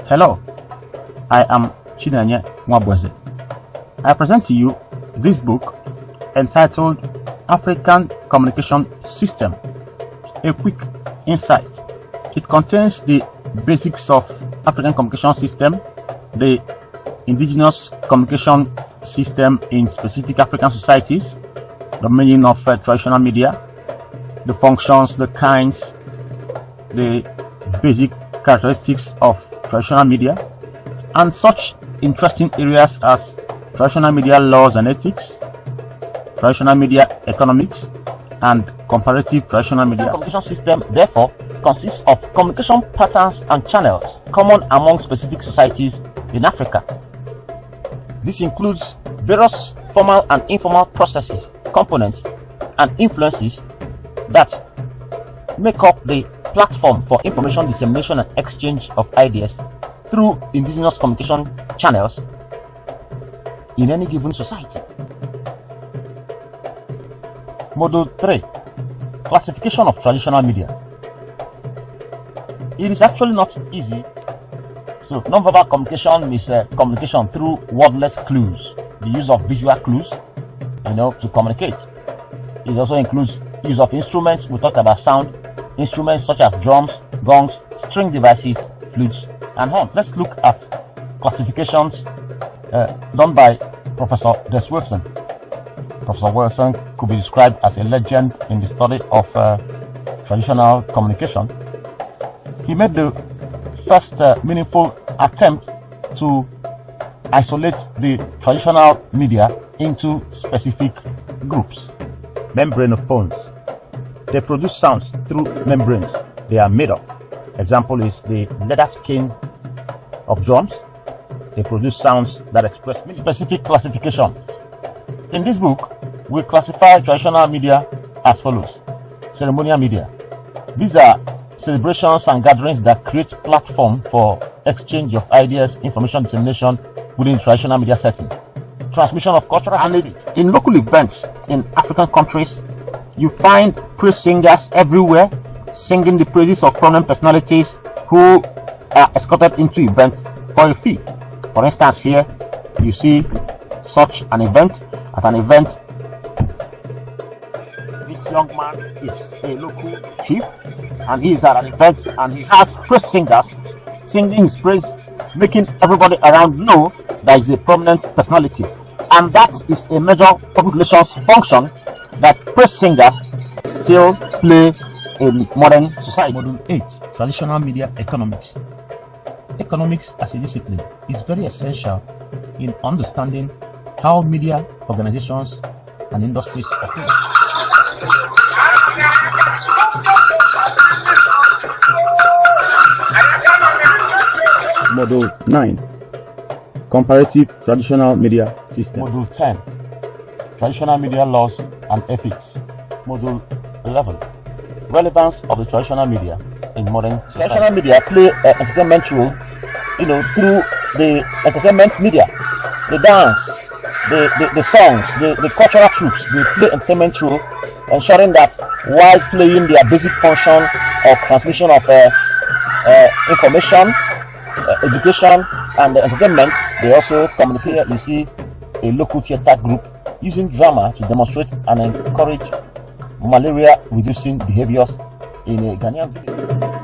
Hello, I am Chinenye Mwabweze. I present to you this book entitled African Communication System, a quick insight. It contains the basics of African communication system, the indigenous communication system in specific African societies, the meaning of traditional media, the functions, the kinds, the basic characteristics of traditional media, and such interesting areas as traditional media laws and ethics, traditional media economics, and comparative traditional media. The communication system, therefore, consists of communication patterns and channels common among specific societies in Africa. This includes various formal and informal processes, components, and influences that make up the platform for information dissemination and exchange of ideas through indigenous communication channels in any given society. Module 3. Classification of traditional media. It is actually not easy. So, nonverbal communication is communication through wordless clues, the use of visual clues, to communicate. It also includes use of instruments. We talked about sound instruments such as drums, gongs, string devices, flutes, and horns. Let's look at classifications done by Professor Des Wilson. Professor Wilson could be described as a legend in the study of traditional communication. He made the first meaningful attempt to isolate the traditional media into specific groups. Membranophones. They produce sounds through membranes they are made of. Example is the leather skin of drums. They produce sounds that express specific classifications. In this book, we classify traditional media as follows. Ceremonial media. These are celebrations and gatherings that create platform for exchange of ideas, information dissemination within traditional media setting. Transmission of cultural heritage. In local events in African countries, you find praise singers everywhere singing the praises of prominent personalities who are escorted into events for a fee. For instance, here you see such an event. At an event, this young man is a local chief, and he is at an event and he has praise singers singing his praise, making everybody around know that he's a prominent personality. And that is a major public relations function that praise singers still play in modern society. Module 8. Traditional media economics. Economics as a discipline is very essential in understanding how media organizations and industries operate. Module 9. Comparative traditional media system. Module 10. Traditional media laws and ethics. Module 11. Relevance of the traditional media in modern society. Traditional media play an entertainment role, through the entertainment media, the dance, the songs, the cultural troops. They play entertainment role, ensuring that while playing their basic function of transmission of information, education, and entertainment, they also communicate. You see a local theater group using drama to demonstrate and encourage malaria reducing behaviors in a Ghanaian village.